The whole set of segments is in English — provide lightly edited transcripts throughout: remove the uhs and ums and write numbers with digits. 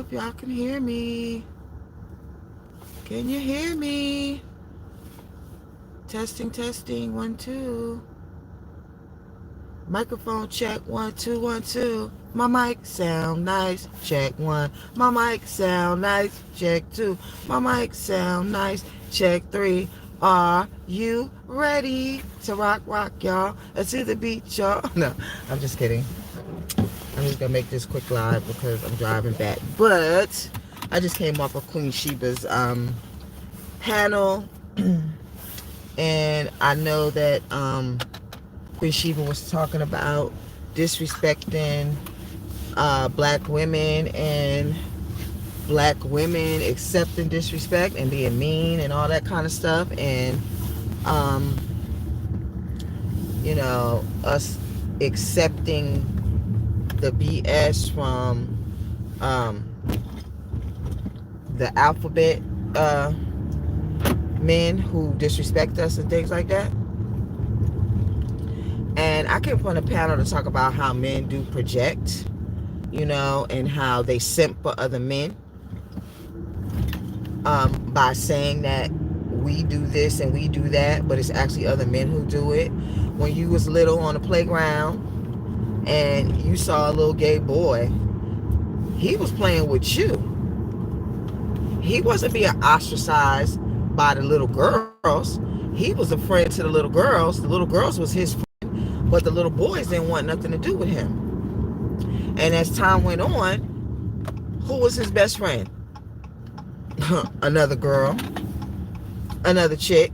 if y'all can hear me. Can you hear me? Testing, testing, 1, 2. Microphone check, 1, 2, 1, 2. My mic sound nice, check 1. My mic sound nice, check 2. My mic sound nice, check 3. Are you ready to rock, y'all? Let's do the beat, y'all. No, I'm just kidding. I'm just gonna make this quick live because I'm driving back. But I just came off of Queen Sheba's panel, and I know that Queen Sheba was talking about disrespecting black women and black women accepting disrespect and being mean and all that kind of stuff, and you know, us accepting the BS from the alphabet men who disrespect us and things like that. And I came on a panel to talk about how men do project, you know, and how they simp for other men by saying that we do this and we do that, but it's actually other men who do it. When you was little on the playground and you saw a little gay boy, he was playing with you. He wasn't being ostracized by the little girls. He was a friend to the little girls. The little girls was his friend, but the little boys didn't want nothing to do with him. And as time went on, who was his best friend? Another girl, another chick.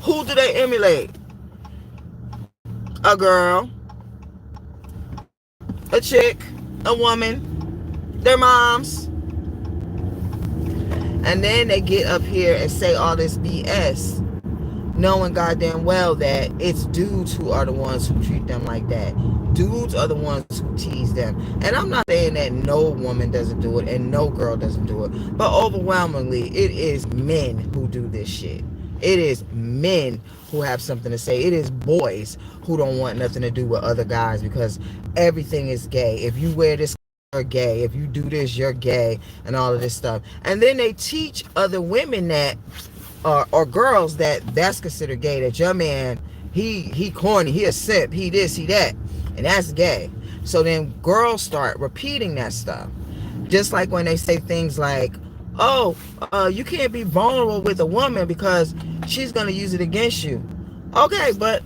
Who do they emulate? A girl, a chick, a woman, their moms. And then they get up here and say all this BS, knowing goddamn well that it's dudes who are the ones who treat them like that. Dudes are the ones who tease them. And I'm not saying that no woman doesn't do it and no girl doesn't do it, but overwhelmingly it is men who do this shit. It is men who have something to say. It is boys who don't want nothing to do with other guys because everything is gay. If you wear this, you're gay. If you do this, you're gay, and all of this stuff. And then they teach other women that, or girls, that that's considered gay. That your man, he corny, he a simp, he this, he that, and that's gay. So then girls start repeating that stuff. Just like when they say things like, oh, you can't be vulnerable with a woman because she's going to use it against you. Okay, but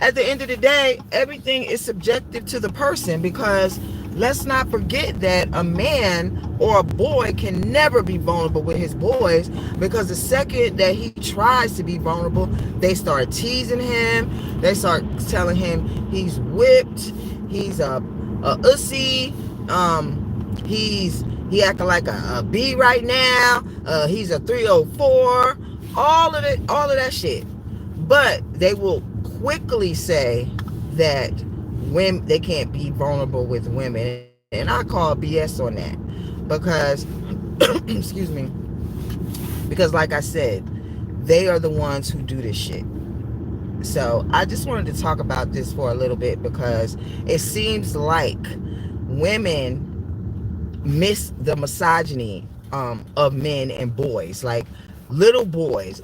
at the end of the day, everything is subjective to the person, because let's not forget that a man or a boy can never be vulnerable with his boys, because the second that he tries to be vulnerable, they start teasing him. They start telling him he's whipped, he's a ussy, he acting like a B right now, he's a 304, all of that shit. But they will quickly say that women, they can't be vulnerable with women, and I call BS on that, because excuse me, because like I said, they are the ones who do this shit. So I just wanted to talk about this for a little bit, because it seems like women miss the misogyny of men and boys. Like little boys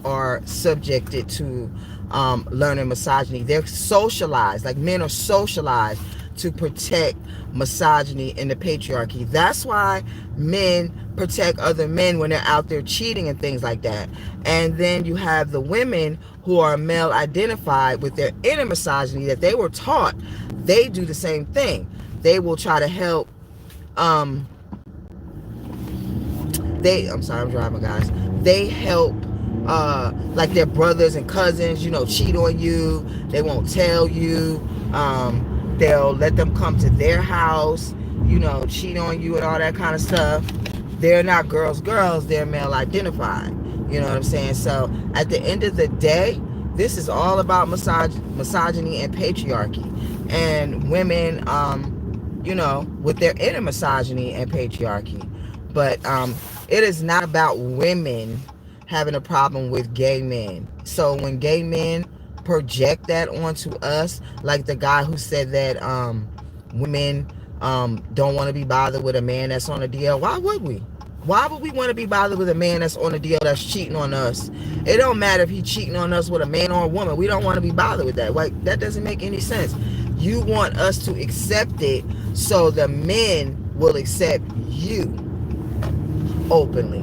are subjected to learning misogyny. They're socialized, like men are socialized to protect misogyny and the patriarchy. That's why men protect other men when they're out there cheating and things like that. And then you have the women who are male identified with their inner misogyny that they were taught. They do the same thing. They will try to help I'm sorry, I'm driving, guys. They help like their brothers and cousins, you know, cheat on you. They won't tell you. They'll let them come to their house, you know, cheat on you and all that kind of stuff. They're not girls, they're male identified. You know what I'm saying? So at the end of the day, this is all about misogyny and patriarchy. And women, you know, with their inner misogyny and patriarchy. But it is not about women having a problem with gay men. So when gay men project that onto us, like the guy who said that women don't want to be bothered with a man that's on a DL. Why would we? Why would we want to be bothered with a man that's on a deal that's cheating on us? It don't matter if he's cheating on us with a man or a woman. We don't want to be bothered with that. Like, that doesn't make any sense. You want us to accept it so the men will accept you openly.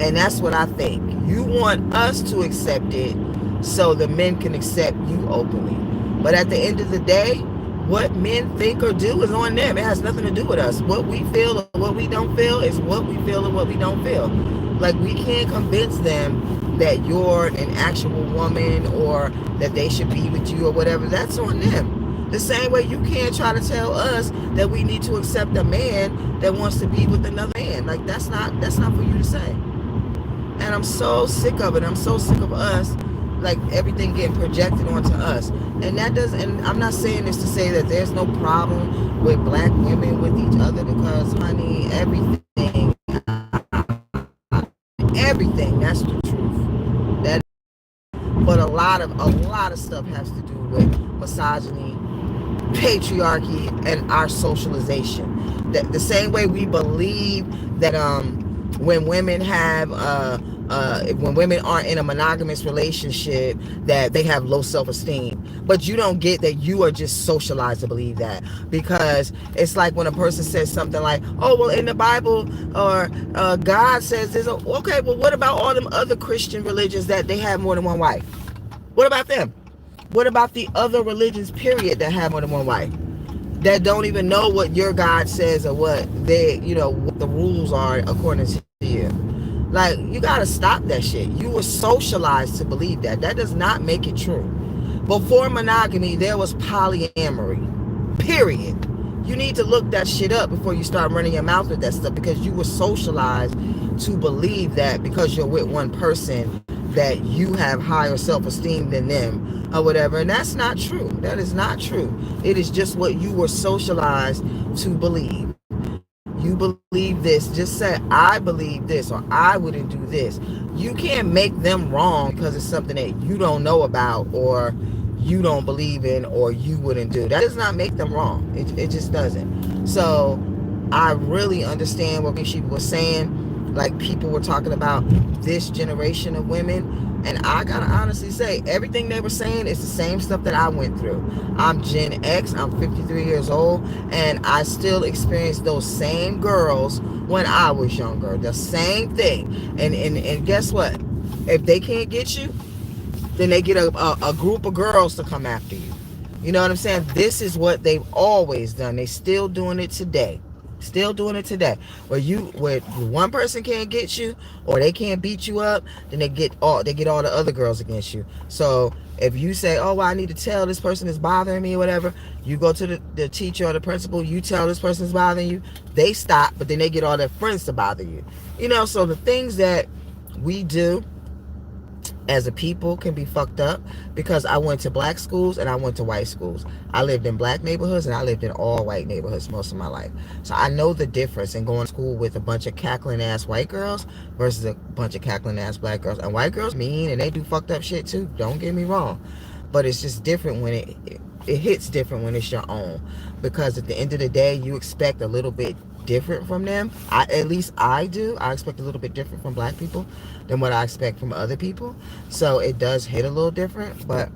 And that's what I think. You want us to accept it so the men can accept you openly. But at the end of the day, what men think or do is on them. It has nothing to do with us. What we feel or what we don't feel is what we feel or what we don't feel. Like, we can't convince them that you're an actual woman or that they should be with you or whatever. That's on them. The same way you can't try to tell us that we need to accept a man that wants to be with another man. Like, that's not for you to say. And I'm so sick of it. I'm so sick of us, like, everything getting projected onto us. And that doesn't, and I'm not saying this to say that there's no problem with black women with each other, because, honey, everything, that's the truth. That, but a lot of stuff has to do with misogyny, patriarchy, and our socialization. That the same way we believe that when women have when women aren't in a monogamous relationship, that they have low self-esteem. But you don't get that you are just socialized to believe that, because it's like when a person says something like, oh, well, in the Bible, or God says this. Okay, well, what about all them other Christian religions that they have more than one wife? What about them? What about the other religions, period, that have more than one wife, that don't even know what your God says or what they, what the rules are according to you? Like, you gotta stop that shit. You were socialized to believe that. That does not make it true. Before monogamy, there was polyamory, period. You need to look that shit up before you start running your mouth with that stuff, because you were socialized to believe that because you're with one person that you have higher self-esteem than them or whatever. And that's not true. That is not true. It is just what you were socialized to believe. You believe this, just say, I believe this, or I wouldn't do this. You can't make them wrong because it's something that you don't know about, or you don't believe in, or you wouldn't do. That does not make them wrong. It just doesn't. So I really understand what she was saying. Like, people were talking about this generation of women, and I gotta honestly say, everything they were saying is the same stuff that I went through. I'm Gen X, I'm 53 years old, and I still experience those same girls when I was younger. The same thing. And guess what? If they can't get you, then they get a group of girls to come after you. You know what I'm saying? This is what they've always done. They still doing it today. Still doing it today. Where one person can't get you, or they can't beat you up, then they get all the other girls against you. So if you say, oh, well, I need to tell this person is bothering me or whatever, you go to the teacher or the principal, you tell this person is bothering you, they stop, but then they get all their friends to bother you. So the things that we do as a people can be fucked up, because I went to black schools and I went to white schools. I lived in black neighborhoods and I lived in all white neighborhoods most of my life. So I know the difference in going to school with a bunch of cackling ass white girls versus a bunch of cackling ass black girls. And white girls mean, and they do fucked up shit too, don't get me wrong, but it's just different when it hits different when it's your own, because at the end of the day, you expect a little bit different from them. At least I do. I expect a little bit different from black people than what I expect from other people. So it does hit a little different, but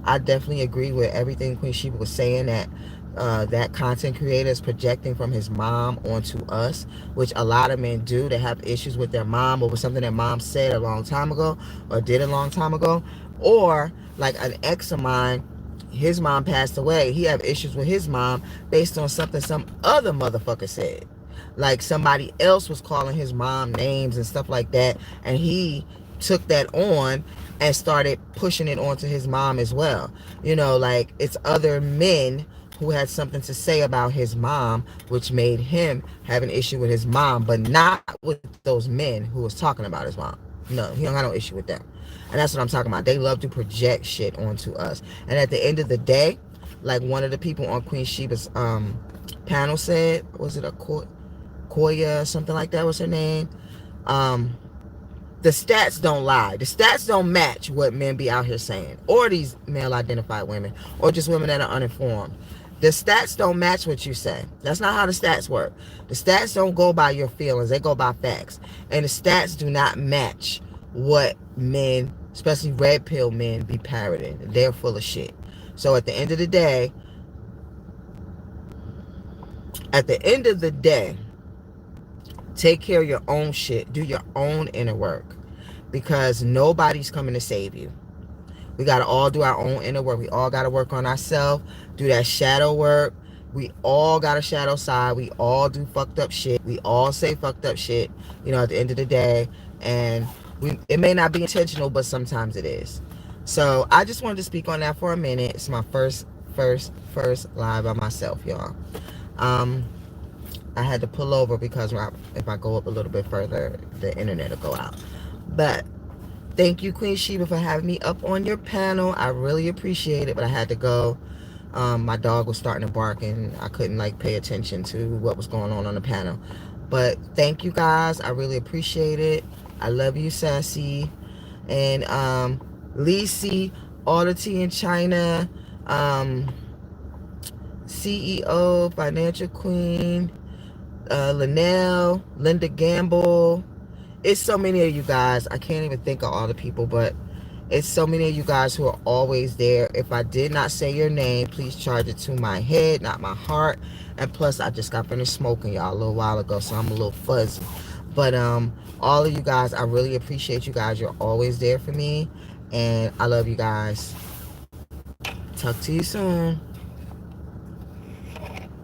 I definitely agree with everything Queen Sheba was saying, that that content creator is projecting from his mom onto us, which a lot of men do. They have issues with their mom, or with something that mom said a long time ago or did a long time ago. Or like an ex of mine, his mom passed away. He have issues with his mom based on something some other motherfucker said. Like, somebody else was calling his mom names and stuff like that, and he took that on and started pushing it onto his mom as well. Like, it's other men who had something to say about his mom, which made him have an issue with his mom, but not with those men who was talking about his mom. No, he don't got no issue with them. And that's what I'm talking about. They love to project shit onto us. And at the end of the day, like one of the people on Queen Sheba's panel said, was it a Koya, something like that was her name? The stats don't lie. The stats don't match what men be out here saying, or these male identified women, or just women that are uninformed. The stats don't match what you say. That's not how the stats work. The stats don't go by your feelings. They go by facts. And the stats do not match what men, especially red pill men, be parroting. They're full of shit. So at the end of the day, take care of your own shit. Do your own inner work. Because nobody's coming to save you. We got to all do our own inner work. We all got to work on ourselves. Do that shadow work. We all got a shadow side. We all do fucked up shit. We all say fucked up shit, you know, at the end of the day. And it may not be intentional, but sometimes it is. So I just wanted to speak on that for a minute. It's my first live by myself, y'all. I had to pull over because if I go up a little bit further, the internet will go out. But thank you, Queen Sheba, for having me up on your panel. I really appreciate it, but I had to go. My dog was starting to bark, and I couldn't, like, pay attention to what was going on the panel. But thank you, guys. I really appreciate it. I love you, Sassy. And Lisi, all the tea in China, CEO, Financial Queen, Linnell, Linda Gamble. It's so many of you guys. I can't even think of all the people, but it's so many of you guys who are always there. If I did not say your name, please charge it to my head, not my heart. And plus, I just got finished smoking, y'all, a little while ago, so I'm a little fuzzy. But all of you guys, I really appreciate you guys. You're always there for me, and I love you guys. Talk to you soon.